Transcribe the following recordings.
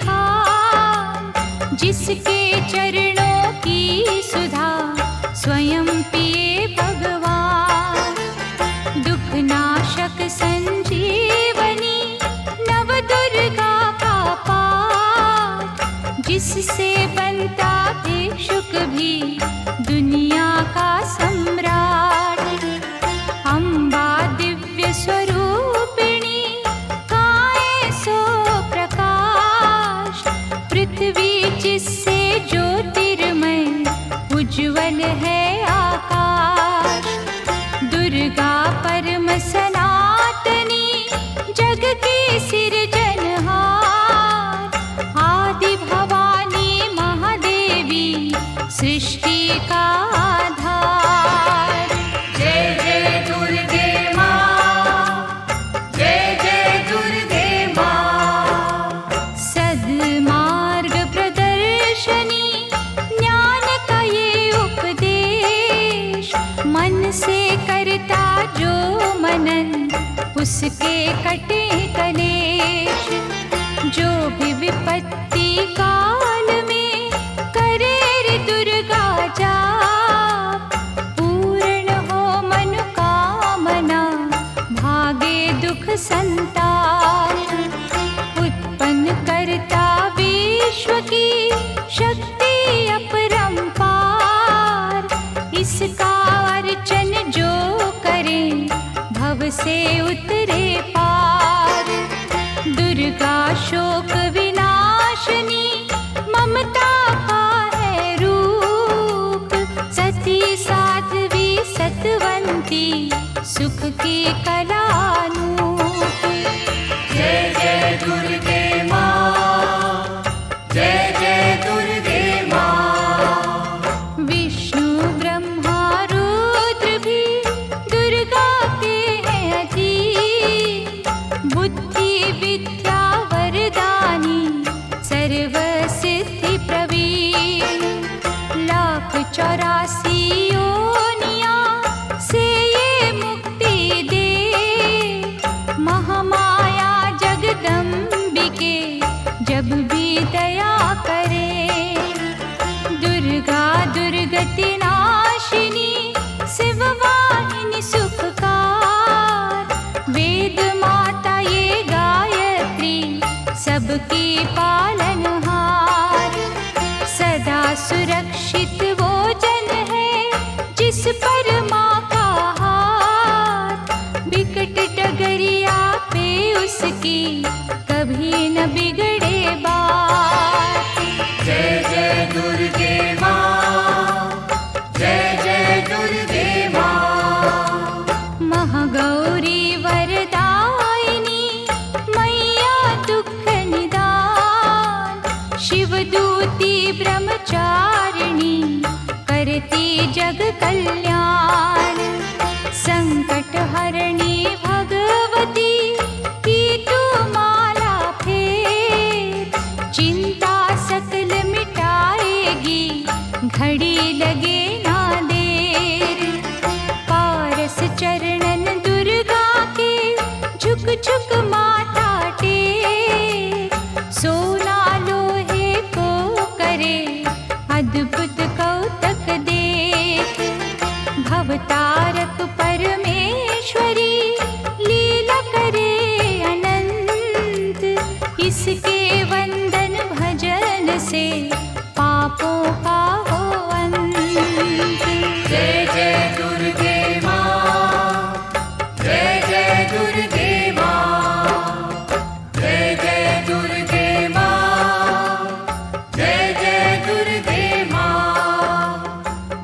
विधान, जिसके चरणों की सुधा स्वयं पिए भगवान। दुख नाशक संजीवनी नव दुर्गा का पाठ, जिससे बनता भिक्षुक भी दुनिया का सम्राट। अम्बा दिव्य स्वरूपिणी गाए सो प्रकाश, पृथ्वी जिससे ज्योतिर्मय उज्ज्वल है आकाश। दुर्गा परम सनातनी जग की सिरजनहार, आदि भवानी महादेवी सृष्टि का आधार। जय जय दुर्गे माँ, जय जय दुर्गे माँ। सद्मार्ग प्रदर्शनी ज्ञान का ये उपदेश, मन से करता जो मनन उसके कटे कलेश। जो भी विपत्ति काल में करे रे दुर्गा जाप, पूर्ण हो मनोकामना भागे दुख संताप। उत्पन्न करता विश्व की शक्ति अपरंपार, इसका अर्चन जो करे भव से उतरे पार। दुर्गा शोक विनाशनी ममता का है रूप, सती साध्वी सतवंती सुख की कलानूप। जय जय दुर्गे माँ, जय जय दुर्गे माँ। विष्णु ब्रह्मा रुद्र भी दुर्गा के हैं अधीन, बुद्धि विद्या वरदानी सर्व सिद्धि प्रवीण। 1,84 योनियां से ये मुक्ति दे, महामाया जगदम्बिके जब भी दया करे। दुर्गा दुर्गति नाशिनी शिववाहिनी सुखकार, वेद माता ये गायत्री सबकी पालनहार। सदा सुरक्षित वो जन है जिस पर माँ का हाथ, विकट डगरिया पे उसकी कभी न बिगड़े बात। जय जय दुर्गे माँ, जय जय दुर्गे माँ। महागौरी वरदायिनी मैया दुख निदान, शिवदूती ब्रह्मचारिणी करती जग कल्याण। संकट हरणी भगवती की तू माला फेर, चिंता सकल मिटाएगी घड़ी लगे ना देर। पारस चरणन दुर्गा के झुक झुक माथा टेक, सोना लोहे को करे अद्भुत कौतक देख। भवतारक परमेश्वरी लीला करे अनंत, इसके वंदन भजन से पापों का हो अंत। जय जय दुर्गे माँ, जय जय दुर्गे माँ। जय जय दुर्गे माँ, जय जय दुर्गे माँ।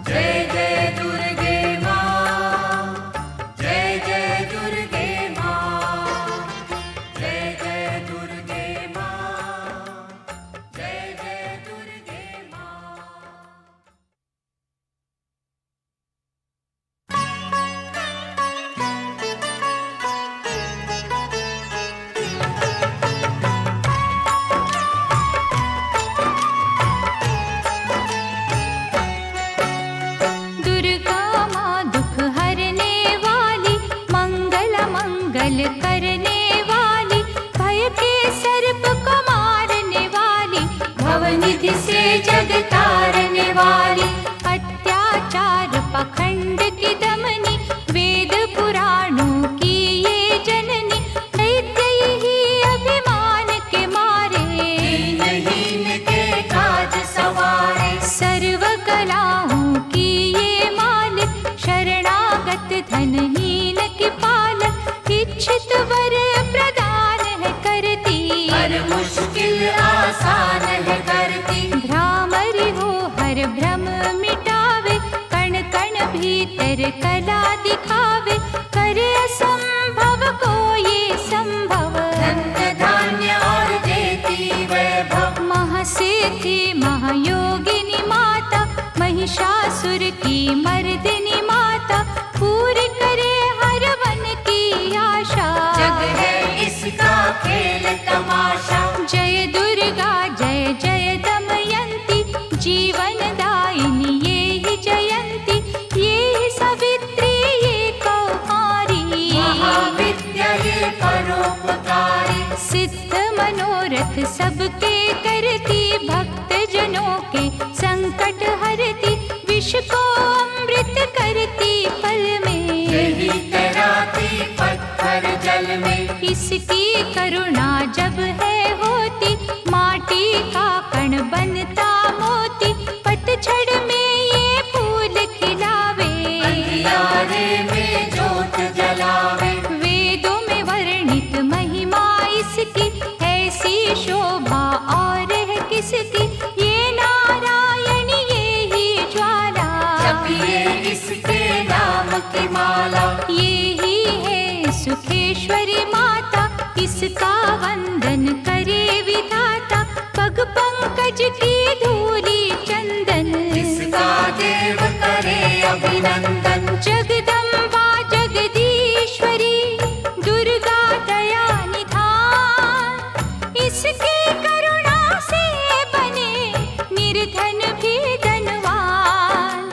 जय जय दुर्गे माँ, जय जय दुर्गे माँ। जय जय दुर्गे माँ, जय जय दुर्गे माँ। करने वाली, भय के सर्प को मारने वाली। निधि से जग तारने वाली, अत्याचार पाखंड की दमनी, वेद पुराणों की ये जननी, दैत्य ही अभिमान के मारे, दीनहीन के काज सवारे, सर्व कलाओं की ये मालिक, शरणागत धनहीन की पालक, इच्छित वर प्रदान है करती, हर मुश्किल आसान है करती, भ्रामरी हो हर भ्रम मिटावे, कण कण भीतर कला दिखावे, करे असंभव को ये संभव, धन्य धान्य और देती वैभव, महासिद्धि महायोगिनी माता, महिषासुर की मर्दिनी माता, पूरी करे हर वन की आशा, जग है इसका खेल तमाशा, जय दुर्गा जय जय दमयंती, जीवन दायिनी ये ही जयंती, ये ही सावित्री ये कौमारी, महाविद्या ये परोपकारी, सिद्ध मनोरथ सबके करती, भक्त जनों के संकट हरती, विष को अमृत करती पल में, यही तैराती पत्थर जल में, इसकी करुणा जब है होती, माटी का कण बनता मोती, पतझड़ में ये फूल खिलावे, अंधियारे में जोत जलावे, वेदों में वर्णित महिमा इसकी, ऐसी शोभा और है किसकी, ये नारायण ये ही ज्वाला, जपिए इसके नाम की माला, ये ही है सुखेश्वरी माता, इसका वंदन करे विधाता, पग पंकज की धूली चंदन, इसका देव करे अभिनंदन, जगदम्बा जगदीश्वरी, दुर्गा दया निधान, इसकी करुणा से बने निर्धन भी धनवान,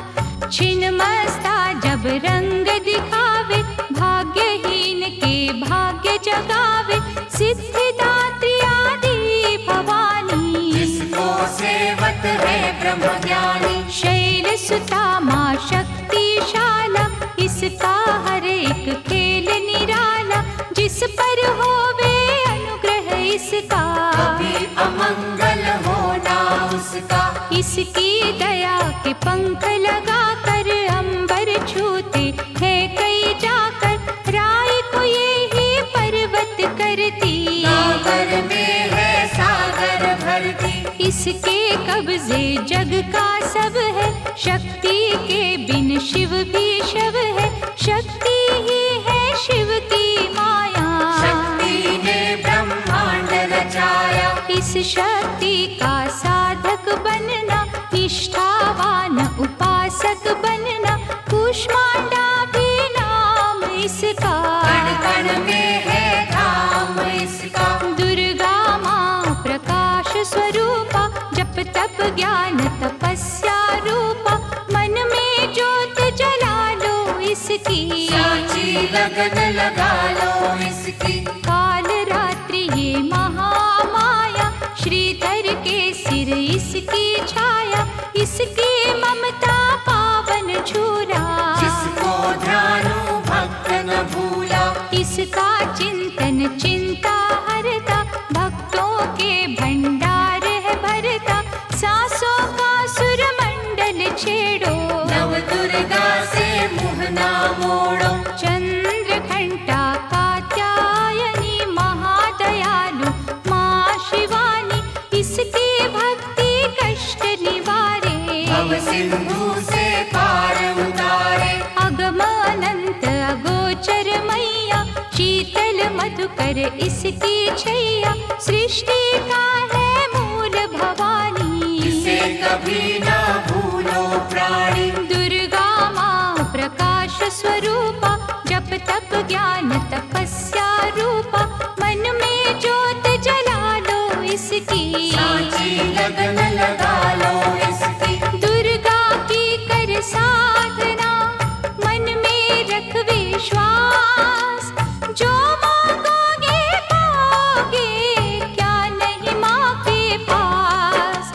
छिन्नमस्ता जब रंग दिखावे, भाग्यहीन के भाग्य जगावे, सिद्धिदात्री आदि भवानी, जिसको सेवत है ब्रह्म ज्ञानी, शैल सुता माँ शक्तिशाला, इसका हर एक खेल निराला, जिस पर होवे अनुग्रह इसका, कभी अमंगल होना उसका, इसकी दया के पंख लगा कर अंबर छूते हैं कई जाकर, राय को ये ही पर्वत करती, सागर में है सागर भरती, इसके कब्जे जग का सब है, शक्ति के बिन शिव भी शव है, शक्ति ही है शिव की माया, शक्ति ने ब्रह्मांड रचाया, इस शक्ति का साधक बनना, निष्ठावान उपासक बनना, कूष्मांडा भी नाम इसका, कण कण में है धाम इसका, दुर्गा माँ प्रकाश स्वरूपा, जप तप ज्ञान तपस्या रूपा, मन में ज्योत जला लो इसकी, साची लगन लगा लो इसकी, काल रात्रि ये महामाया, श्रीधर के सिर इसकी छाया, इसकी ममता पावन झूला, जिसको ध्यानु भक्त न भूला, इसका चिंतन चिंता हरता, भक्तों के भंडार है भरता, सांसों का सुर मंडल छेड़ो, नव दुर्गा से मुँह ना मोड़ो, चंद्र घंटा कात्यायनी महादयालु माँ शिवानी, इसकी भक्ति कष्ट निवारे, भव सिंधु से पार उतारे, अगम अनंत अगोचर मैया, शीतल मधुकर इसकी छैया, सृष्टि का है मूल भवानी, इसे कभी ना भूलो प्राणी, दुर्गा माँ प्रकाश स्वरूपा, जप तप ज्ञान तपस्या रूपा, मन में ज्योत जला लो इसकी, साची लगन लगा लो इसकी, दुर्गा की कर साधना, मन में रख विश्वास, जो मांगोगे पाओगे, क्या नहीं माँ के पास,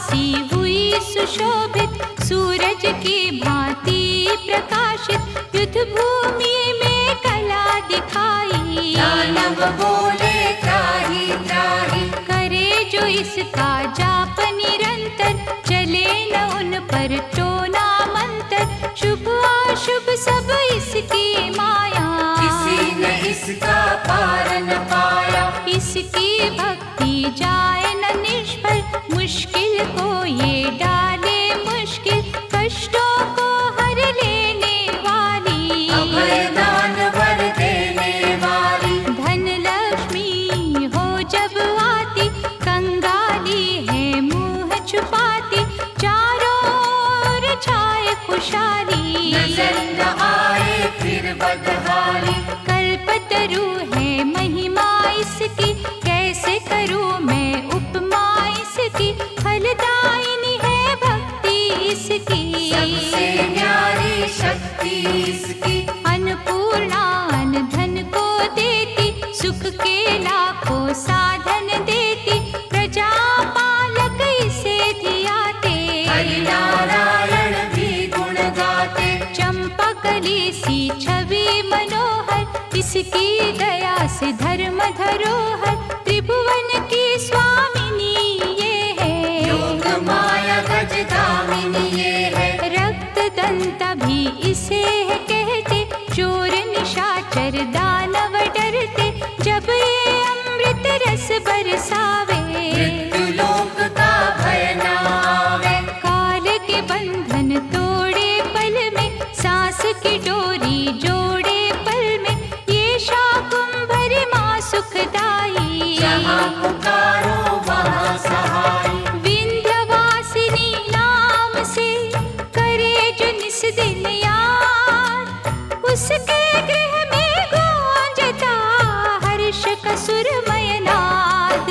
सी हुई सुशोभित, सूरज की भांति प्रकाशित, युद्ध भूमि में कला दिखाई। दानव बोले त्राहि त्राहि, करे जो इसका जाप निरंतर, चले न उन पर टोना मंतर, शुभ अशुभ सब इसकी माया, किसी ने इसका पार न पाया। इसकी भक्ति जाए न निष्फल, मुश्किल को ये डाले मुश्किल, कष्टों को हर लेने वाली, अभय दान वर देने वाली। धन लक्ष्मी हो जब आती, कंगाली है मुंह छुपाती, चारों ओर छाए खुशहाली, नजर न आए फिर बदहाली। कल्पतरु है महिमा इसकी, कैसे करूं मैं उपमा इसकी, फलदायिनी है भक्ति इसकी, सबसे न्यारी शक्ति इसकी। अन्नपूर्णा अन्न धन को देती, सुख के लाखों साधन देती, प्रजा पालक इसे धियाते, हरि नारायण भी गुण गाते। चंपा कली सी छवि मनोहर, इसकी दया से धर्म धरोहर, त्रिभुवन की स्वामिनी ये है, योग माया गजगामिनी ये है। रक्त दंता भी इसे है कहते, चोर निशाचर दानव डरते, जब ये अमृत रस बरसावे, मृत्यु लोक का भय न आवे। काल के बंधन तोड़े पल में, सांस की डोरी जोड़े पल में, ये शाकुंभरी माँ सुखदाई, जहाँ पुकारो वहाँ सहाय। विंध्यवासिनी नाम से करे जो निस दिन याद, उसके गृह में गूंजता हर्ष का सुरमय नाद।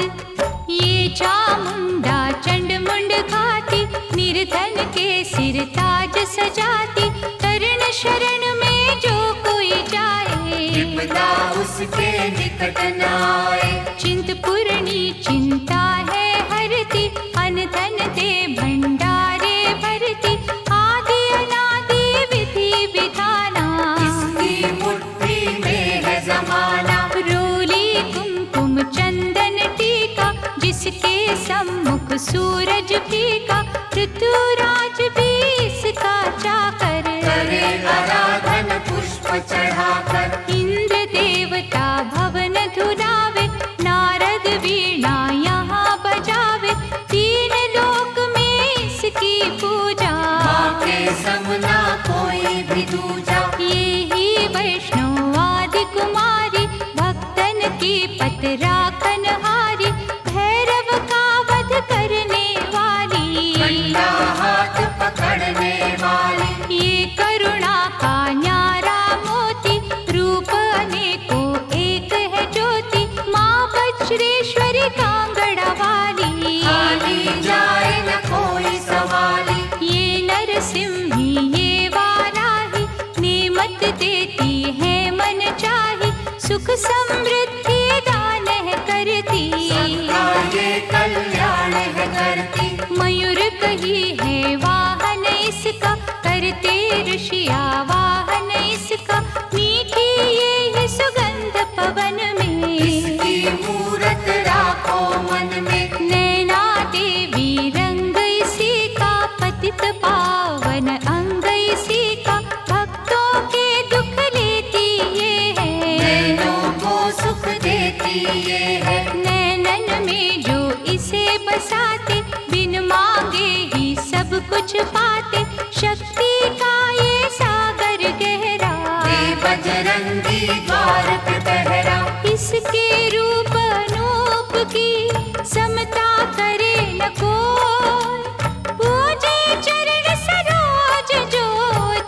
ये चामुंडा चंड मुंड घाती, निर्धन के सिर ताज सजाती, तरण शरण में जो कोई जाए, विपदा उसके निकट न आए। चिंतपूर्णी चिंता है हरती, अन्न धन दे भंडारे भरती, आदि अनादि विधि विधाना, इसकी मुट्ठी में है जमाना। रोली कुमकुम चंदन टीका, जिसके सम्मुख सूरज फीका, ऋतुराज भी इसका चाकर, करे आराधन पुष्प चढ़ाकर। इंद्र देवता भवन धुलावे, नारद वीणा यहाँ बजावे, तीन लोक में इसकी पूजा, माँ के समना कोई भी दूजा। ये ही वैष्णव आदि कुमारी, भक्तन की पत राखन हारी, भैरव का वध करने वाली, घंटा हाथ पकड़ने वाली। ये करुणा का न्यारा मोती, रूप अनेकों एक है ज्योति, माँ वज्रेश्वरी कांगड़ा वाली, खाली जाए न कोई सवाली। ये नरसिंही ये वाराही, नेमत देती है मन चाही, सुख समृद्धि दान है करती, सबका ये कल्याण है करती। मयूर कही है वाहन इसका, करते ऋषिया वाहन इसका, मीठी ये है सुगंध पवन में, इसकी मूरत राखो मन में। नैना देवी रंग इसी का, पतित पावन अंग इसी का, भक्तों के दुख लेती ये है, नैनों को सुख देती ये है। नैनन में जो इसे बसाते, बिन मांगे ही सब कुछ पाते, शक्ति का ये सागर गहरा, ये बजरंगी द्वार पे पहरा। इसके रूप अनूप की समता करे न कोई, पूजे चरण सरोज जो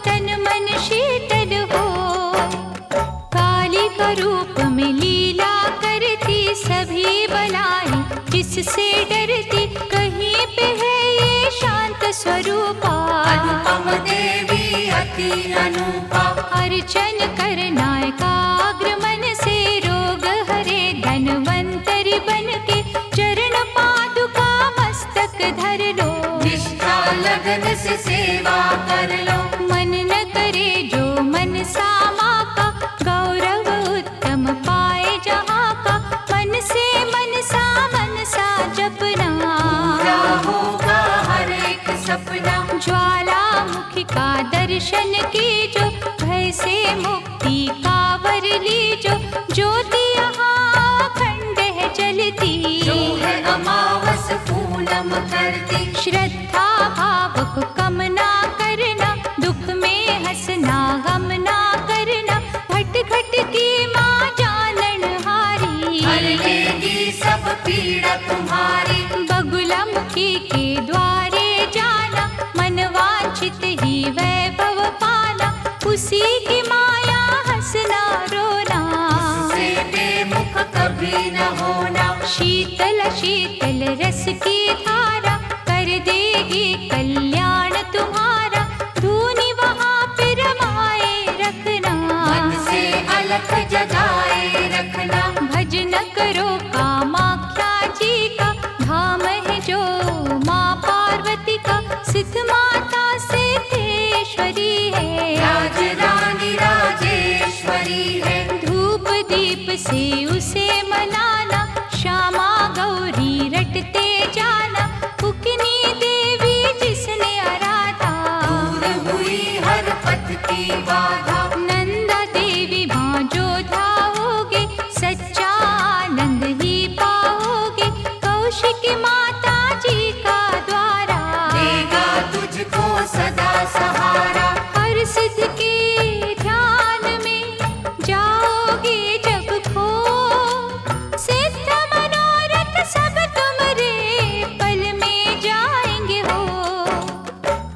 तन मन शीतल हो, काली का रूप में लीला करती, सभी बलाई जिससे डरती, कहीं पे है ये शांत स्वरूपा, अनुपम देवी अति अनुपा। अर्चन करना एकाग्र मन से, रोग हरे धनवंतरी बन के, चरण पादुका मस्तक धर लो, से सेवा कर लो। मन न करे जो मन सा माँ का, गौरव उत्तम पाए जहाँ का। मन सा जपना, पूरा होगा हर एक सपना। ज्वालामुखी का दर्शन कीजो, भय से मुक्ति का वर लीजो। ज्योति यहाँ अखंड है जलती, जो है अमावस पूनम करती। श्रद्धा भाव को कम ना करना, दुख में हंसना गम ना करना। घट घट की माँ जानन हारी, हर लेगी सब पीड़ा तुम्हारी। बगुलामुखी के द्वारे जाना, मन वांछित ही वैभव पाना। उसी की माया हंसना रोना, उससे बेमुख कभी न होना। शीतल शीतल रस की धारा, कर देगी कल्याण तुम्हारा। धूनी वहाँ पे रमाए रखना, मन से अलख जगाए रखना। भजन करो कामाख्या जी का, धाम है जो माँ पार्वती का। सिद्ध माता सिद्धेश्वरी है, राज रानी राजेश्वरी है। धूप दीप से उसे मनाना, श्यामा गौरी रटते जाना। उकनी देवी जिसने आराधा, दूर हुई हर पथ की बाधा। नंदा देवी माँ जो धाओगे, सच्चा आनंद ही पाओगे। कौशिकी माता जी का द्वारा, देगा तुझको सदा सहारा। हर सिद्ध के ध्यान में जाओगे जब खो, सिद्ध मनोरथ सब तुम्हारे पल में जाएंगे हो।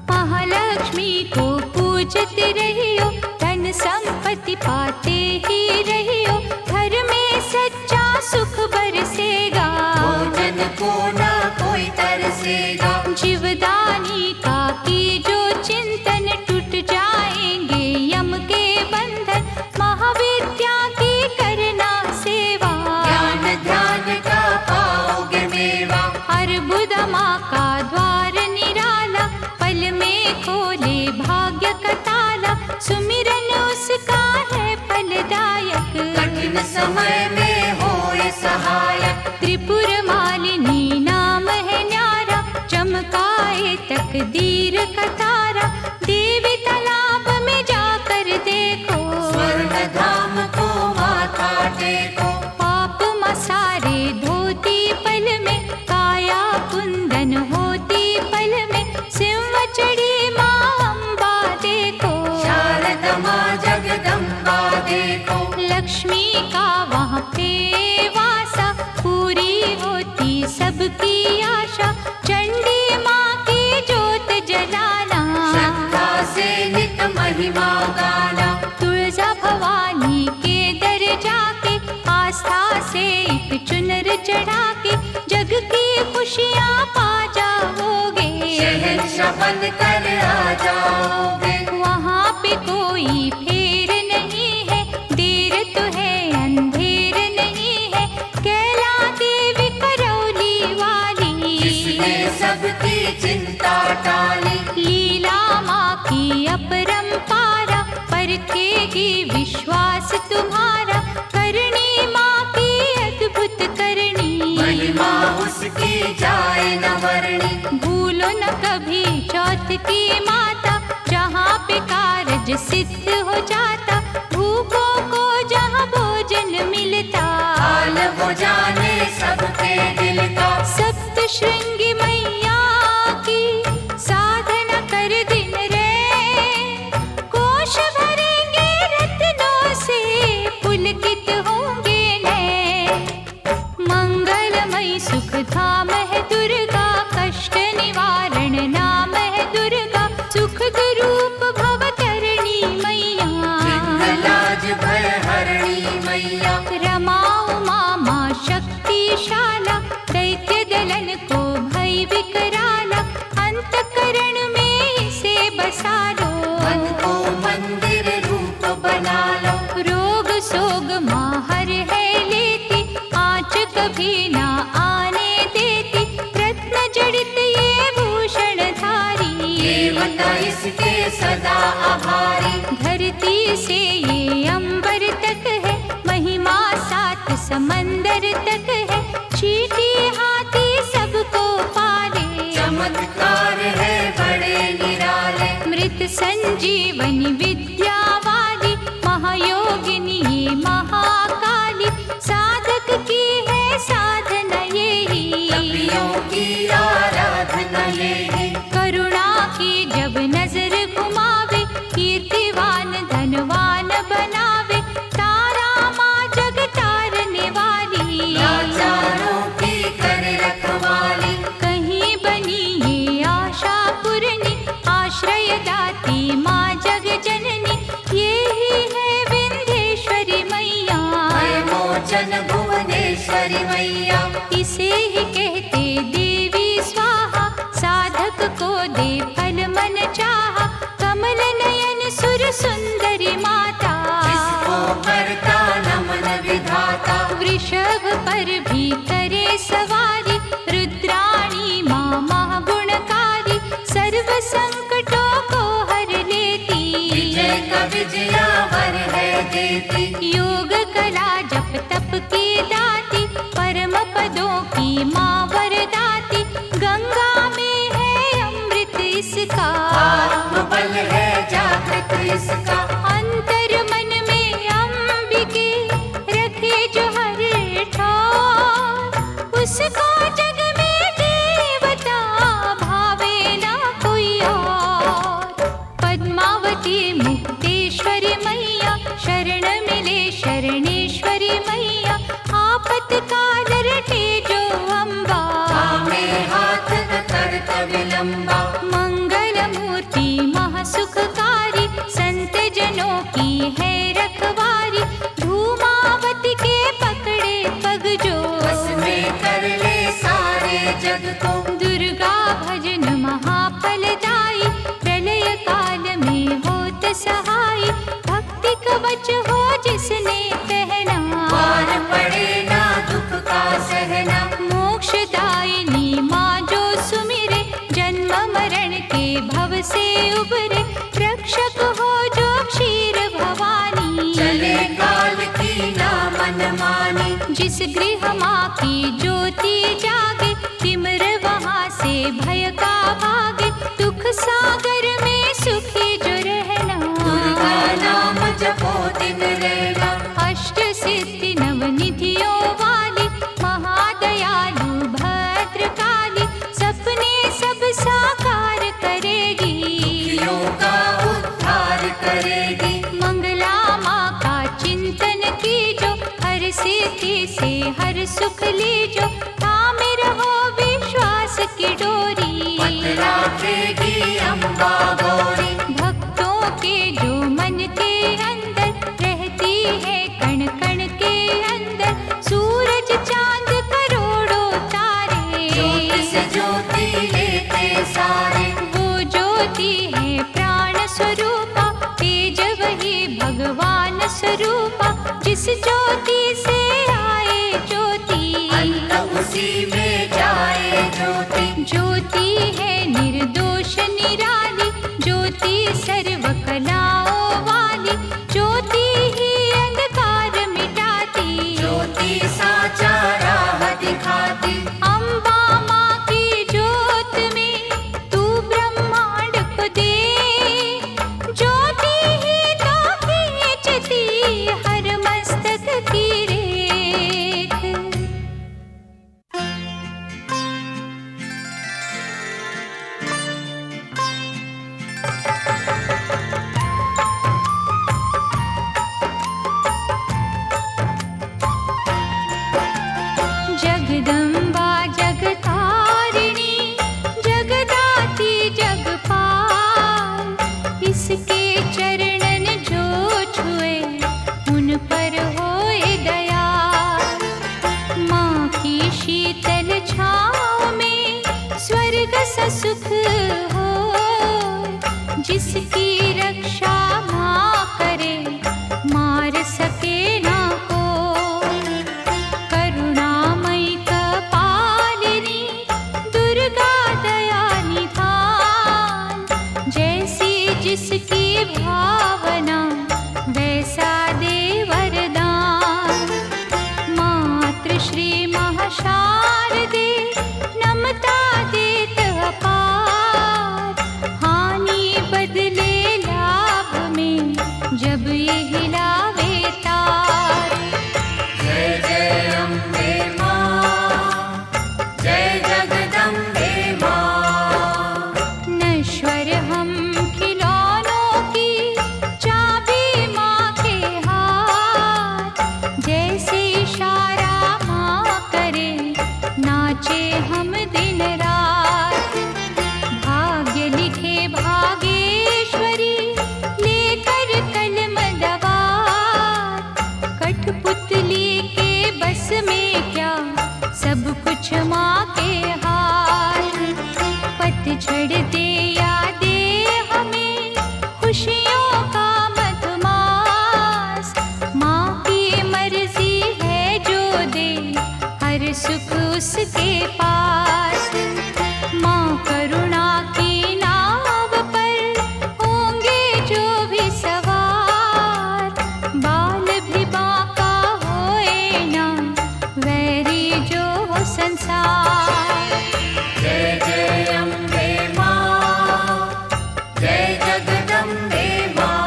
महालक्ष्मी को पूजते रहियो, धन संपत्ति पाते ही रहियो। घर में सच्चा सुख बरसेगा, भोजन को न कोई तरसेगा। जीवदानी का की जो चिंतन, टूट जाएंगे यम के बंधन। महाविद्या की करना सेवा, ज्ञान ध्यान का पाओगे मेवा। अर्बुद माँ का द्वार निराला, पल में खोले भाग्य का ताला। सुमिरन उसका है फलदायक, कठिन समय में होए सहायक। त्रिपुर मालिनी नाम है न्यारा, चमकाए तकदीर का तारा। देवी तालाब में जाकर देखो, स्वर्ण धाम को माथा टेको। पाप मसारे धोती पल में, काया कुंदन होती पल में। सिंह चढ़ी माँ अम्बा देखो, शारदा माँ जगदम्बा देखो। लक्ष्मी का वहाँ पे वासा, पूरी होती सबकी आशा। चंडी माँ की जोत जलाना, श्रद्धा से नित महिमा गाना। तुळजा भवानी के दर जाके, आस्था से एक चुनर चढ़ा के। जग की खुशियाँ पा जाओगे, शहंशाह बन कर आ जाओगे। वहाँ पे कोई फेर नहीं है, देर तो है अंधेर नहीं है। कैला देवी करौली वाली, जिसने सबकी चिंता टाली। लीला माँ की अपरंपारा, परखेगी विश्वास तुम्हारा। करनी माँ की अद्भुत करनी, महिमा उसकी जाए न वर्णी। भूलो न कभी चौथ की माता, जहाँ पे कारज सिद्ध हो जाता। भूखों को जहाँ भोजन मिलता, हाल वो जाने सबके दिल का। सप्त श्रृंगी मैया की साधना कर दिन रे। कोश भरेंगे रत्नों से, पुलकित होंगे नैन। मंगलमयी सुख धाम है दुर्गा, कष्ट निवारण नाम है दुर्गा। सुख रूप भव तरणी मैया, लाज भय हरणी मैया। रमा उमा माँ शक्तिशाला, दैत्य दलन को भय विकराला। अंतकरण में इसे बसा लो, मन को मंदिर रूप बना लो। रोग सोग माँ हर है लेती, आँच कभी ना आने देती। रत्न जड़ित ये भूषण धारी, देव सदा आभारी। धरती से ये अंबर तक है, महिमा 7 समंदर तक है। चींटी हाथी सबको पाले, चमत्कार है बड़े निराले। मृत संजीवनी विद्या वाली, महायोगिनी ये महाकाली। साधक की है साधना यही, तपियों की आराधना यही। करुणा की जब नजर घुमावे, कीर्तिवान धनवान बनावे। तारा माँ जग तारने वाली, लाचारों की कर रखवाली। कहीं बनी ये आशा पूरनी, आश्रय दाती माँ जग जननी। यही है विंध्येश्वरी मैया, भय मोचन भुवनेश्वरी मैया। इसे ही कहते देवी स्वाहा, साधक को दे फल मन चाहा। कमल नयन सुर सुंदरी माता, जिसको करता नमन विधाता। वृषभ पर भी करे सवारी। रुद्राणी माँ महागुणकारी, सर्व संकटों को हर लेती। विजय का विजयावर है देती। योग कला जप तप की दाती, परम पदों की माँ वरदाती। गंगा में है अमृत इसका, आत्मबल है जागृत इसका। अंतर मन में अंबिके रखे जो हर ठार। उसको जग में देवता भावे ना कोई और। पद्मावती मुक्तेश्वरी मैया, शरण मिले शरणेश्वरी मैया। आपत्काल रटे जो अम्बा, थामे हाथ न करत विलंबा। मंगल मूर्ति महासुखकारी, संत जनों की है रखवारी। धूमावती के पकड़े पग जो, बस में कर ले सारे जग को। दुर्गा भजन महाफलदायी, प्रलय काल में होत सहाय। भक्ति कवच हो जिसने पहना, पार पड़े ना दुख का सहना। मोक्षदायिनी माँ जो सुमिरे, जन्म मरण के भव से उबरे। रक्षक हो जो क्षीर भवानी, चले काल की ना मन मानी। जिस गृह माँ की ज्योति जागे, तिमिर वहाँ से भय का भागे। दुख सागर में सुखी जो रहना, दुर्गा नाम जपो दिन रहना। अष्ट सिद्धि नवनिधियों वाली, महादयालु भद्रकाली। सपने सब साकार करेगी, दुखियों का उद्धार करेगी। मंगला माँ का चिंतन कीजो, हर सिद्धि से हर सुख लीजो। थामे रहो विश्वास की डोरी, पत राखेगी अम्बा गौरी। भक्तों के जो मन के अंदर रहती है, कण कण के अंदर। सूरज चांद करोड़ों तारे, ज्योति से ज्योति लेते सारे। वो ज्योति है प्राण स्वरूपा, तेज वही भगवान स्वरूपा। जिस ज्योति से आए ज्योति, अंत उसी में जाए ज्योति। ज्योति है निर्दोष निराली, ज्योति सर्व कलाओं वाली। ज्योति ही अंधकार मिटाती, ज्योति साचा राह दिखाती। अम्बा माँ की ज्योत में तू ब्रह्मांड को दे। ज्योति ही तो खींचती हर मस्तक की रेख। जगदम्बा जगतारिणी, जगदाती जगपाल। इसके चरणन जो छुए, उन पर होए दयाल। माँ की शीतल छाँव में स्वर्ग सा सुख हो। जिसकी रक्षा माँ करे, मार सके ना कोई। करुणामयी कपालिनी, दुर्गा दया निधान। जैसी जिस श्री महाशारदे नमता देत अपार। हानि बदले लाभ में जब ये हिलावे तार। जय जय अम्बे माँ, जय जगदम्बे माँ। नश्वर हम खिलौनों की चाबी माँ के हाथ। जैसे इशारा माँ करे नाचे हम दिन रात। भाग्य लिखे भागेश्वरी लेकर कलम दवात। कठपुतली के बस में क्या सब कुछ माँ के हाथ। पतझड़ दे या दे हमें खुशियों का मधुमास। माँ की मर्जी है जो दे हर सुख उसके पास। माँ करुणा की नाव पर होंगे जो भी सवार। बाल भी बांका होए ना वैरी जो हो संसार। जय जय अम्बे माँ, जय जगदम्बे माँ।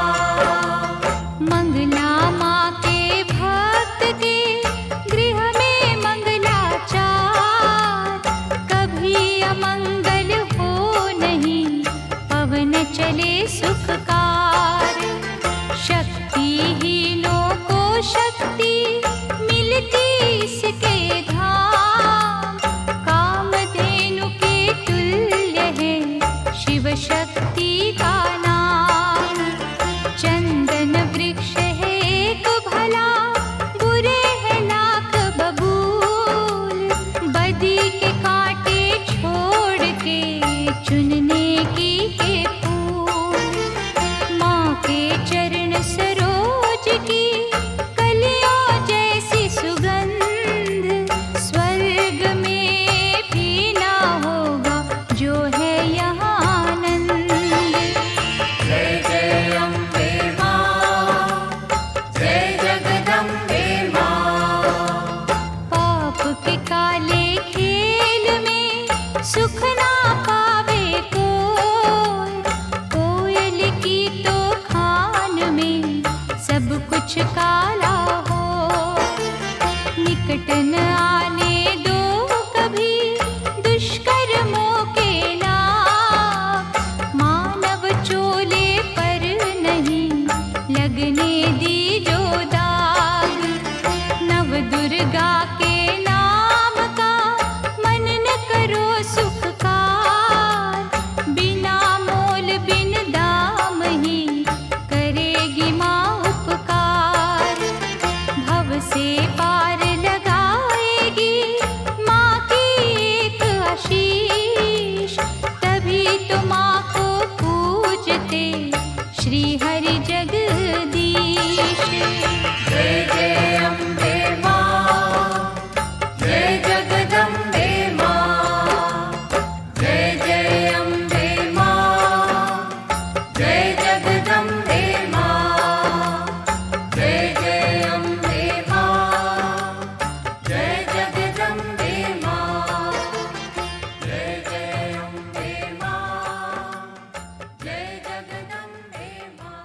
मंगला माँ के भक्त के गृह में मंगलाचार। कभी अमंगल हो नहीं पवन चले सुखकार। शक्तिहीनों को शक्ति मिलती इसके धाम। कामधेनु के तुल्य है शिव शक्ति का नाम। चंदन वृक्ष है एक भला, बुरे है लाख बबूल। बदी के कांटे छोड़ के चुनने की है फूल। माँ के चरण सरोज की कलियों जैसी सुगंध। स्वर्ग में भी ना होगा जो है यहाँ आनंद। जय जय अम्बे माँ, जय जगदम्बे माँ। पाप के काले खेल में सुख ना पावे कोई। कोयल की तो खान में सब कुछ काला हो। निकट न आने दो कभी दुष्कर्मों के लाभ। मानव चोले पर नहीं लगने दी जो दाग। नव दुर्गा के नाम का मन न करो सुखकार। बिना मोल बिन दाम ही करेगी माँ उपकार। भव से पार लगाएगी माँ की एक आशीष। तभी तो माँ को पूजते श्री हरि जगदीश। जय जय अम्बे माँ, जय जगदम्बे माँ। जय जय अम्बे माँ, जय जगदम्बे माँ। जय जय अम्बे माँ, जय जगदम्बे माँ। जय जय अम्बे माँ, जय जगदम्बे माँ।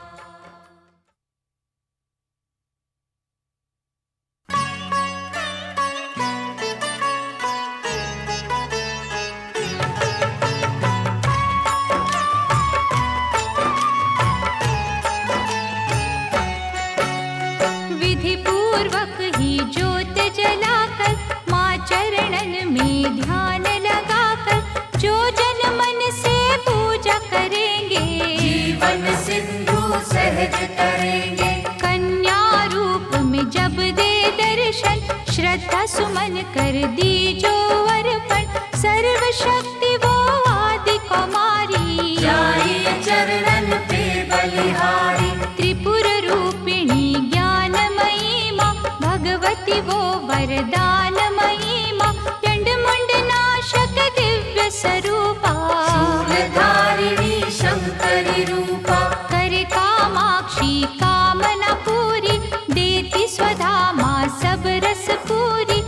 विधि पूर्वक ही ज्योत जलाकर माँ चरणन में ध्यान लगाकर जो जन मन से पूजा करेंगे जीवन सिंधु सहज करेंगे। कन्या रूप में जब दे दर्शन श्रद्धा सुमन कर दी जो अर्पण सर्वशक्ति वो आदि कुमारी जाइए चरणन पे बलिहारी। त्रिपुर रूपिणी ज्ञानमयी माँ भगवती वो वरदानमयी माँ चंड मुंड नाशक दिव्य स्वरूपा शूलधारिणी शंकरी रूपा करे कामाक्षी कामना पूरी देती स्वधा माँ सब रस पूरी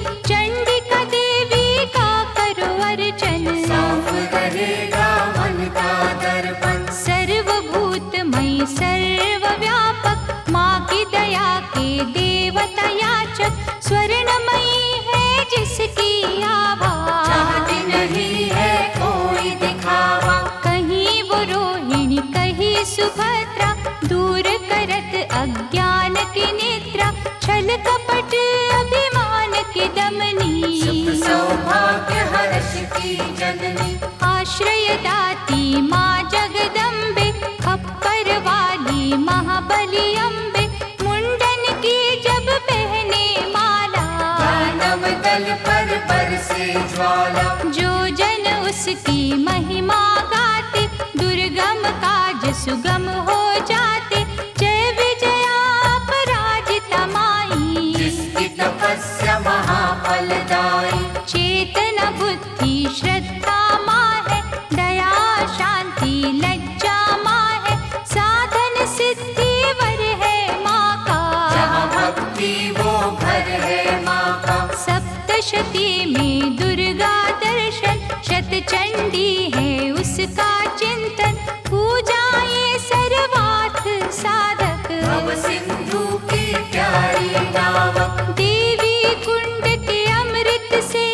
तल पर बरसे ज्वाला। जो जन उसकी महिमा गाते, दुर्गम काज सुगम हो जाते। जय विजया अपराजिता माई, जिसकी तपस्या महाफलदायी। चेतना बुद्धि श्रद्धा माँ है, दया शांति लज्जा माँ है। साधन सिद्धि वर है माँ का, जहाँ भक्ति वो घर है माँ का। सप्तशती में दुर्गा दर्शन, शतचंडी है उसका चिंतन। पूजा ये सर्वार्थ साधक, भव सिंधु की प्यारी नावक। देवी कुंड के अमृत से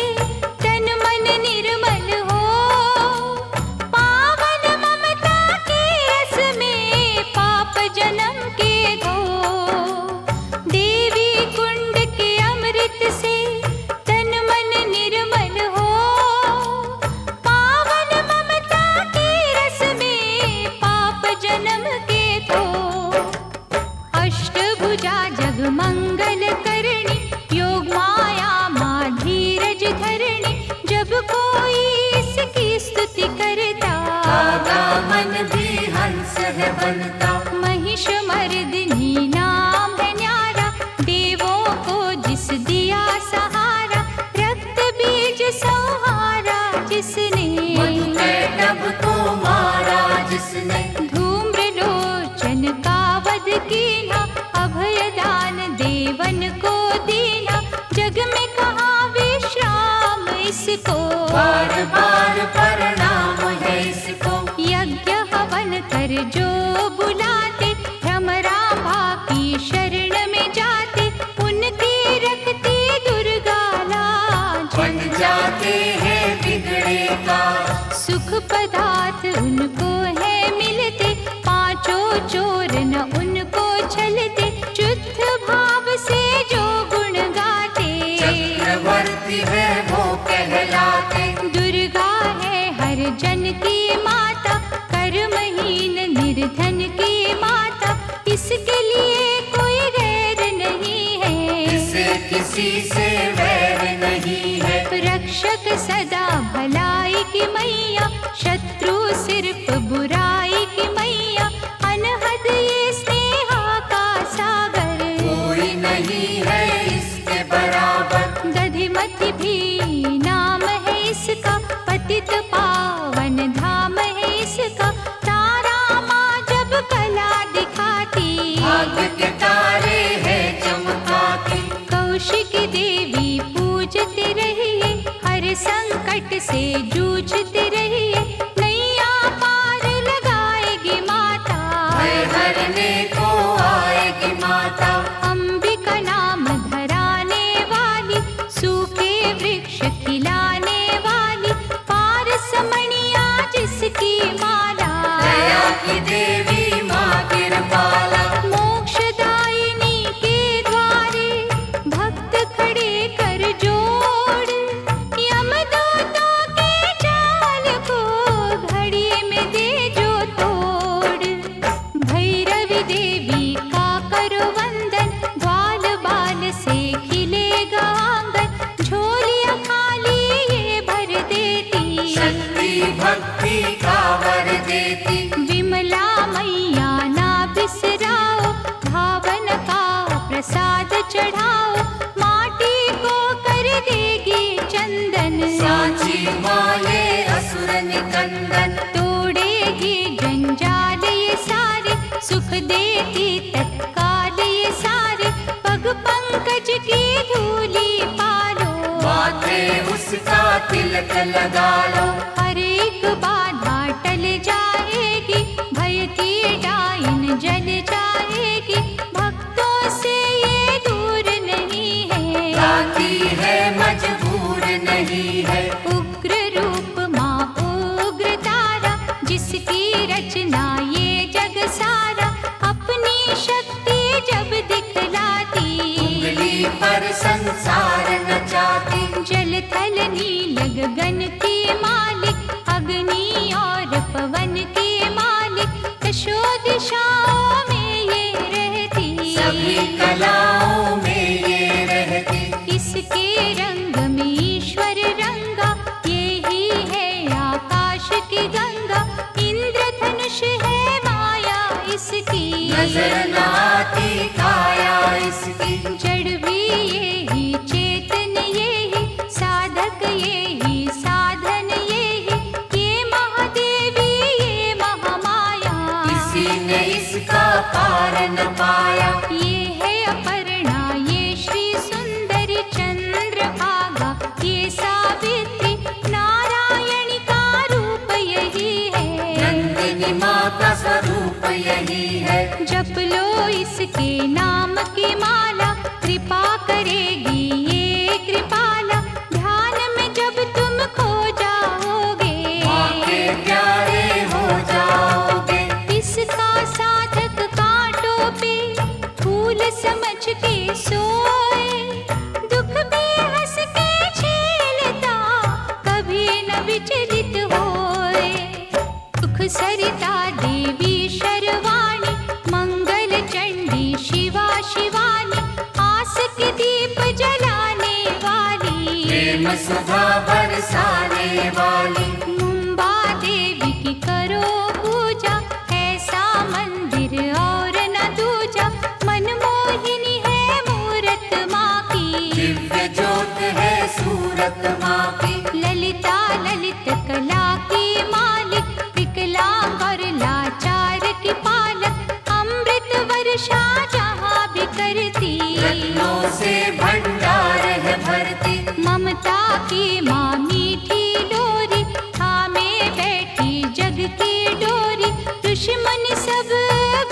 तन मन निर्मल हो। पावन ममता के रस में पाप जन्म के धो। देवी कुंड के अमृत से तन मन निर्मल हो। पावन ममता के रस में पाप जन्म के धो। अष्टभुजा जग मंगल करणी, योग माया माँ धीरज धरणी। जब कोई इसकी स्तुति करता, दादा मन भी हंस है बनता। महिष मर्दिनी नाम है न्यारा, देवों को जिस दिया सहारा। रक्त बीज संहारा जिसने, मधुकैटभ को मारा जिसने। धूम्रलोचन का वध कीना, अभयदान देवन को दीना। जग में कहाँ विश्राम इसको, बार बार प्रणाम है इसको। यज्ञ हवन कर जो बुलाते, भ्रमरांभा की शरण में जाते। उनकी रखती दुर्गा लाज, बन जाते हैं बिगड़े का। सुख पदार्थ उनको है मिलते। पांचों चोर न उनको छलते, शुद्ध भाव से जो गुण गाते। चक्रवर्ती है वो कहलाते। दुर्गा है हर जन की माता, कर्महीन निर्धन की माता। इसके लिए कोई गैर नहीं है, इसे किसी से वैर नहीं है। रक्षक सदा भलाई की मैया, शत्रु सिर्फ बुराई की मैया। अनहद ये स्नेहा का सागर, कोई नहीं है इसके बराबर। दधिमति भी नाम है इसका, पतित पावन धाम है इसका। तारा माँ जब कला दिखाती, भाग्य के तारे हैं चमकाती। कौशिकी देवी पूजते रहिए, हर संकट से जूझते रहिए। नैया पार लगाएगी माता, भय हरने को आएगी माता। अंबिका नाम धराने वाली, सूखे वृक्ष खिलाने वाली। पारसमणिया जिसकी माला, दया की देवी माँ कृपाला। मोक्षदायिनी के द्वारे भक्त खड़े कर जोड़। यमदूतों के जाल को घड़ी में दे जो तोड़। भैरवी देवी का करो वंदन, ग्वाल बाल से खिलेगा आंगन। झोलियाँ खाली ये भर देती, शक्ति भक्ति का वर देती। विमला मैया ना बिसराओ, भावन का प्रसाद चढ़ाओ। माटी को कर देगी चंदन, साची माँ ये असुर निकंदन। तोड़ेगी जंजाल ये सारे, सुख देती तत्काल ये सारे। पग पंकज की धूली पालो, माथे उसका तिलक लगा लो। हर एक बाधा टल जाएगी, भय की डाइन जल जाएगी। भक्तों से ये दूर नहीं है, लाती है मजबूर नहीं है। उग्र रूप माँ उग्र तारा, जिसकी रचना ये जग सारा। अपनी शक्ति जब दिखलाती, उंगली पर संसार नचाती। जल थल नील गगन की मालिक, अग्नि और पवन की मालिक। दशो दिशाओं में ये रहती, सभी कलाओं में ये रहती। इसके रंग प्रेम सुधा बरसाने वाली। मुंबा देवी की करो पूजा, ऐसा मंदिर और न दूजा। मनमोहिनी है मूरत माँ की, दिव्य ज्योत है सूरत माँ की। ललिता ललित कला की मालिक, विकलांग और लाचार की पालक। अमृत वर्षा जहाँ भी करती, रत्नों से भंडार है भरती। ममता की माँ मीठी लोरी, थामे बैठी जग की डोरी। दुश्मन सब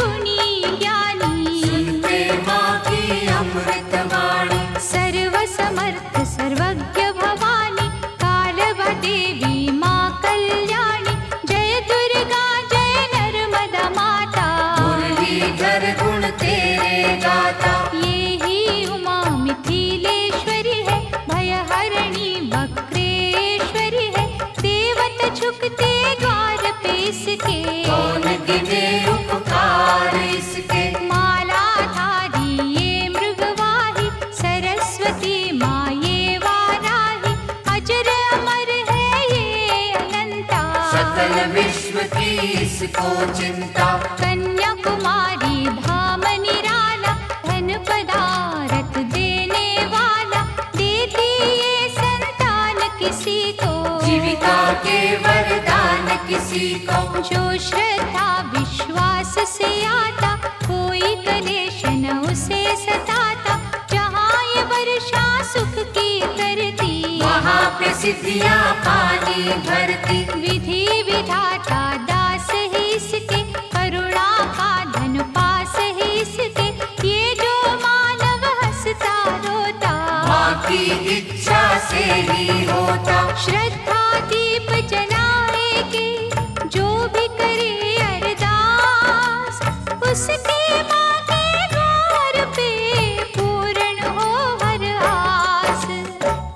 गुणी ज्ञानी, सुनते माँ की अमृत वाणी। सर्व समर्थ सर्वज्ञ भवानी, कालवा देवी माँ कल्याणी। जय दुर्गा जय नर्मदा माता, मुरलीधर गुण तेरे गाता। ये ही उमा मिथिलेश्वरी है, भयहरिणी वक्रेश्वरी है। देवता झुकते द्वार पे इसके, कौन गिने उपकार इसके। मालाधारी ये मृगवाही, सरस्वती माँ ये वाराही। अजर अमर है ये अनंता, सकल विश्व की इसको चिंता। कन्याकुमारी धाम निराला, धन पदारथ देने वाला। देती ये संतान किसी को, जीविका के वरदान किसी को। जो श्रद्धा विश्वास से आता, कोई कलेश न उसे सताता। जहाँ ये वर्षा सुख की करती, वहाँ पे सिद्धियाँ पानी भरती। विधि विधाता दास है इसके, करुणा का धन पास है इसके। ये जो मानव हंसता रोता, माँ की इच्छा से ही होता। श्रद्धा दीप जलाएगी, जो भी करे अरदास। उसके माँ के द्वार पे पूर्ण हो हर आस।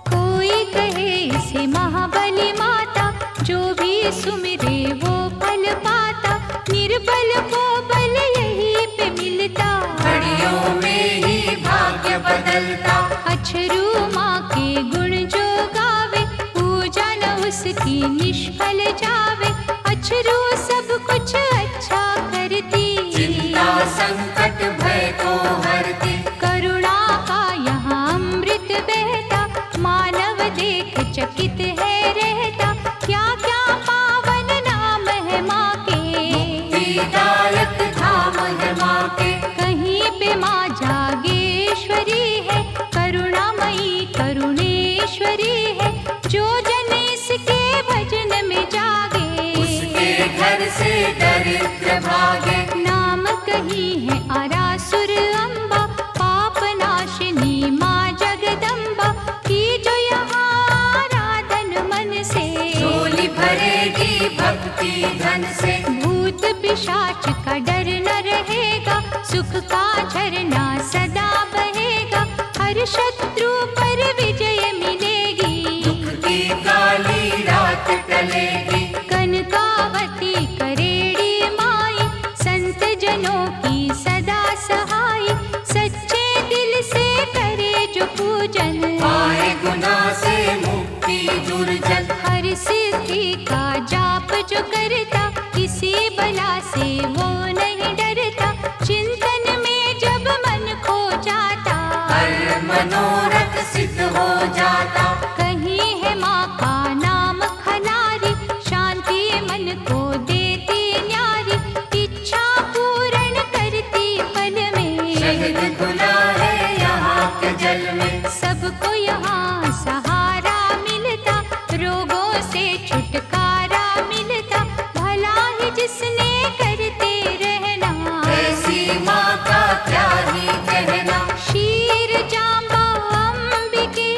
कोई कहे इसे महाबली माता, जो भी सुमिरे वो फल पाता। निर्बल को बल यही पे मिलता, घड़ियों में ही भाग्य बदलता। अछरू माँ के गुण जो गावे, पूजा न उसकी निष्फल जावे। अछरू सब कुछ अच्छा करती, चिंता संकट भय को हरती। करुणा का यहाँ अमृत बहता। मानव देख चकित है रहता, क्या क्या पावन नाम है माँ के। मुक्तिदायक धाम है माँ के। कहीं पे माँ जागेश्वरी है, करुणामयी करुणेश्वरी है। जो जन इसके भजन में जागे, उसके घर से दरिद्र भागे। नाम कहीं है आरासुर अम्बा, पाप नाशिनी माँ जगदम्बा की। जो यहाँ आराधन मन से, झोली भरेगी भक्ति धन से। भूत पिशाच का डर न रहेगा, सुख का झरना सदा बहेगा। हर शत्रु पर विजय मिलेगी, दुख की काली रात टलेगी। कनकावती करेड़ी माई, संत जनों की सदा सहाय। सच्चे दिल से करे जो पूजन, आए गुनाह से मुक्ति दुर्जन। हर सिद्धि का जाप जो करता, किसी बला से वो नहीं डरता। चिंतन में जब मन खो जाता, हर मनोरथ सिद्ध हो जाता। कहीं है माँ का नाम खनारी, शांति मन को देती न्यारी। इच्छा पूर्ण करती पल में, शहद घुला है यहाँ के जल में। सबको यहाँ सहारा मिलता, रोगों से छुटकारा मिलता। भला ही जिसने करते रहना, ऐसी माँ का क्या ही कहना। क्षीर जाम्बा अंबिके,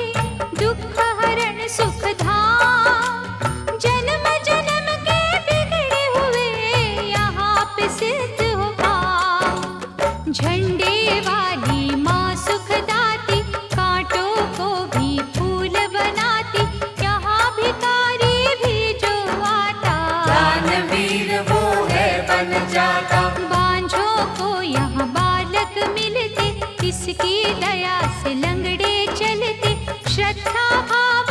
दुख हरण सुख धाम। जन्म जन्म के बिगड़े हुए यहाँ पे सिद्ध हो काम। झंडे वाली माँ सुखदाती, कांटों को भी फूल बनाती। यहाँ भिखारी भी जो आता, दानवीर वो है बन जाता। बांझों को यहाँ बालक मिलते, इसकी दया से लंगड़े चलते। श्रद्धा भाव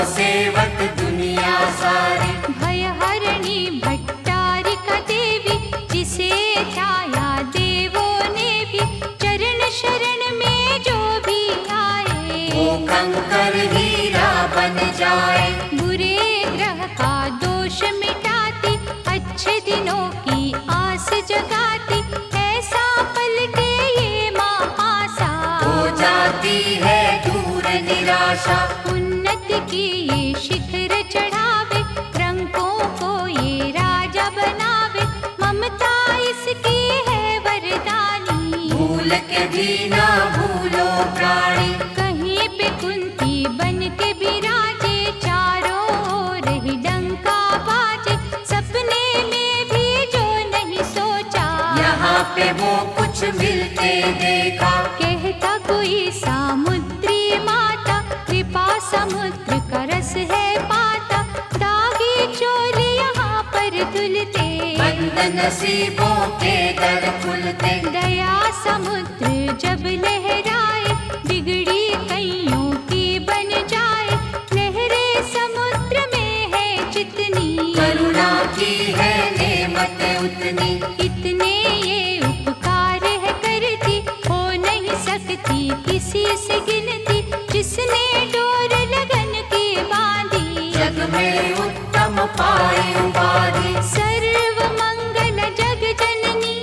सेवक दुनिया सारी। भयहरिणी भट्टारिका देवी, जिसे ध्याया देवों ने भी, चरण शरण में जो भी आए, वो कंकर हीरा बन जाए। बुरे ग्रह का दोष मिटाती, अच्छे दिनों की आस जगाती, ऐसा पल के ये माँ पासा, हो जाती है दूर निराशा। उन्नति की ये शिखर चढ़ावे, रंगों को ये राजा बनावे, ममता इसकी है वरदानी, भूल के भी ना भूलो प्राणी। कहीं पे कुंती बन के बिराजे, चारों ओर ही डंका बाजे, सपने में भी जो नहीं सोचा, यहाँ पे वो कुछ मिलते देखा। कहता कोई सामुद्री माता, कृपा समुद्र का रस है पाता, दागी चोली यहाँ पर धुलते, बंद नसीबों के दर खुलते। दया समुद्र जब लहराए, बिगड़ी कईयों की बन जाए, लहरें समुद्र में है जितनी, करुणा की है नेमत उतनी। इतने ये उपकार है करती, हो नहीं सकती किसी से गिनती, जिसने डोर लगन की बांधी, जग में उत्तम पाई उपाधि। सर्व मंगल जग जननी,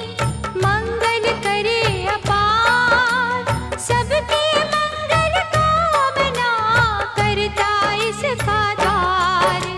मंगल करे अपार, सबके मंगल कामना करता इसका द्वार।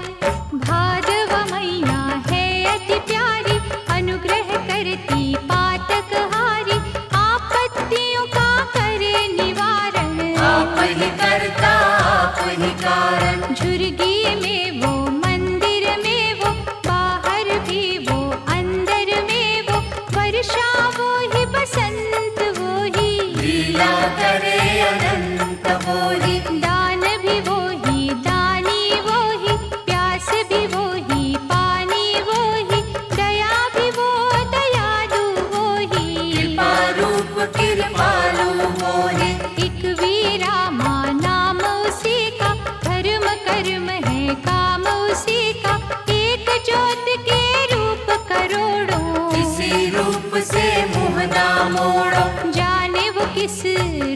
भादव मैया है अति प्यारी, अनुग्रह करती पातक हारी, आपत्तियों का करे निवारण, आप ही करता आप ही कारण। झुर्गी में वो मंदिर में वो, बाहर भी वो अंदर में वो, वर्षा वो ही बसंत वो ही, लीला करे अनंत वो ही। दान भी वो ही दानी वो ही, प्यास भी वो ही पानी वो ही, दया भी वो दयालु वो ही, कृपा रूप कृपालु वो ही। एक वीरा माँ नाम उसी का, धर्म कर्म है काम उसी का, एक ज्योत के रूप करोड़ों, इसी रूप से मुँह ना मोड़ो। जाने वो किस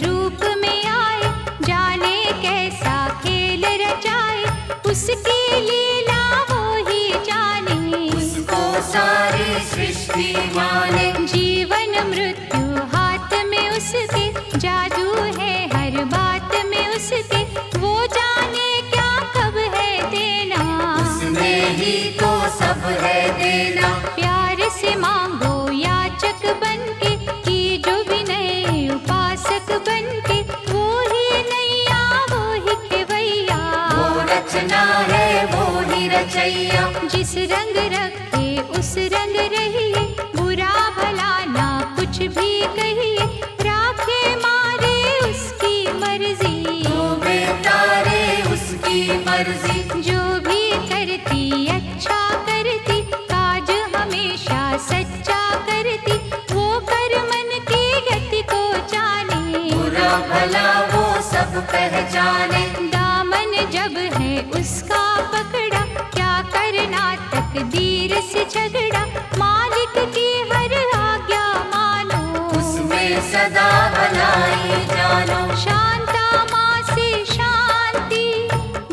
रूप में आए, जाने कैसा खेल रचाए, उसकी लीला वो ही जाने, उसको सारी सृष्टि माने। जीवन मृत्यु हाथ में उसके, जादू है हर बात में उसके, वो जाने क्या कब है देना, उसने ही तो सब है देना। प्यार से मांगो याचक बनके, की जो विनय उपासक बनके, वो ही नैया वो ही खेवैया, वो रचना है वो ही रचैया। जिस रंग रखे उस रंग रहिए, बुरा भला ना कुछ भी कहिए, राखे मारे उसकी मर्जी, डूबे तारे उसकी मर्जी। जो भी करती अच्छा करती, काज हमेशा सच्चा करती, वो कर मन की गति को जाने, बुरा भला वो सब पहचाने। दामन जब है उसका पकड़ा, क्या करना तकदीर से झगड़ा, मालिक की हर आज्ञा मानो, उसमें सदा भलाई जानो। शांता माँ से शांति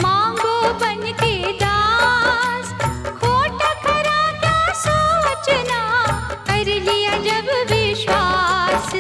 मांगो बन के दास, खोटा खरा क्या सोचना, कर लिया जब विश्वास,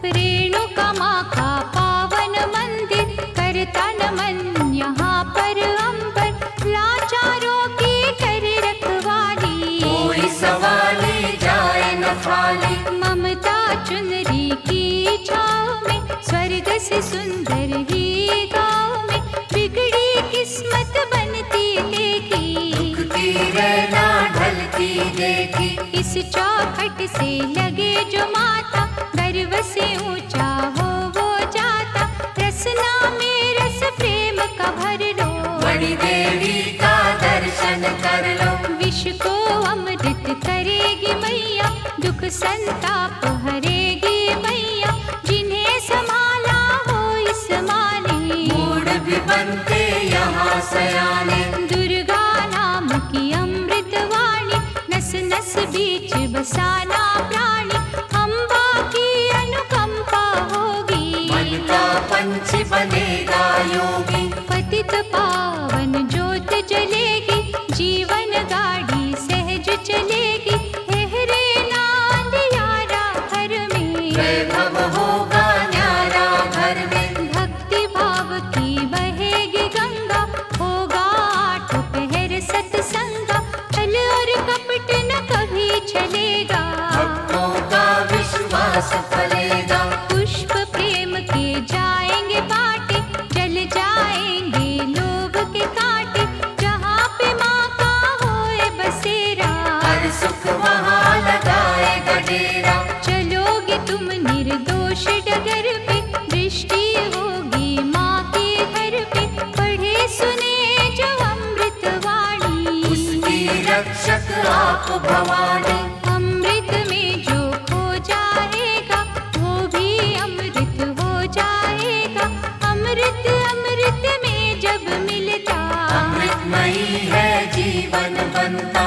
रेणुका माँ का पावन मंदिर, करता नमन यहाँ पर अंबर, लाचारों की कर रखवाली, कोई सवाली जाए न खाली। ममता चुनरी की छाँव में, स्वर्ग से सुंदर ही गाँव में, बिगड़ी किस्मत बनती देखी, दुख की रहना ढलती देखी। इस चौखट से लगे जो माता, गर्व से ऊंचा हो वो जाता, रसना में रस प्रेम का भर लो, बड़ी देवी का दर्शन कर लो। विश्व को अमृत करेगी मैया, दुख संताप हरेगी मैया, जिन्हें संभाला हो इस माने, मूड भी बन बनते यहाँ सयाने। दुर्गा नाम की अमृत वाणी, नस नस बीच बसाना प्राणी। अम्बा की अनुकंपा होगी, मन का पंछी बनेगा योगी। पतित पावन ज्योत जलेगी, जीवन गाड़ी सहज चलेगी। हेहरे नांद यारा घर में, वैभव होगा न्यारा घर में। भक्ति भाव की बहेगी गंगा, होगा आठ पहर सत्संगा। छल और कपट न कभी चलेगा, भक्तों का विश्वास फलेगा। पुष्प प्रेम के जाएंगे बाटे, जल जाएंगे लोभ के कांटे। जहाँ पे माँ का होए बसेरा, हर सुख वहाँ लगाएगा डेरा। चलोगे तुम निर्दोष डगर पे, दृष्टि होगी माँ के घर पे। पढ़े सुने जो अमृत वाणी, उसकी रक्षक आप भवानी। अमृत में जो खो जाएगा, वो भी अमृत हो जाएगा। अमृत अमृत में जब मिलता, अमृतमयी है जीवन बनता।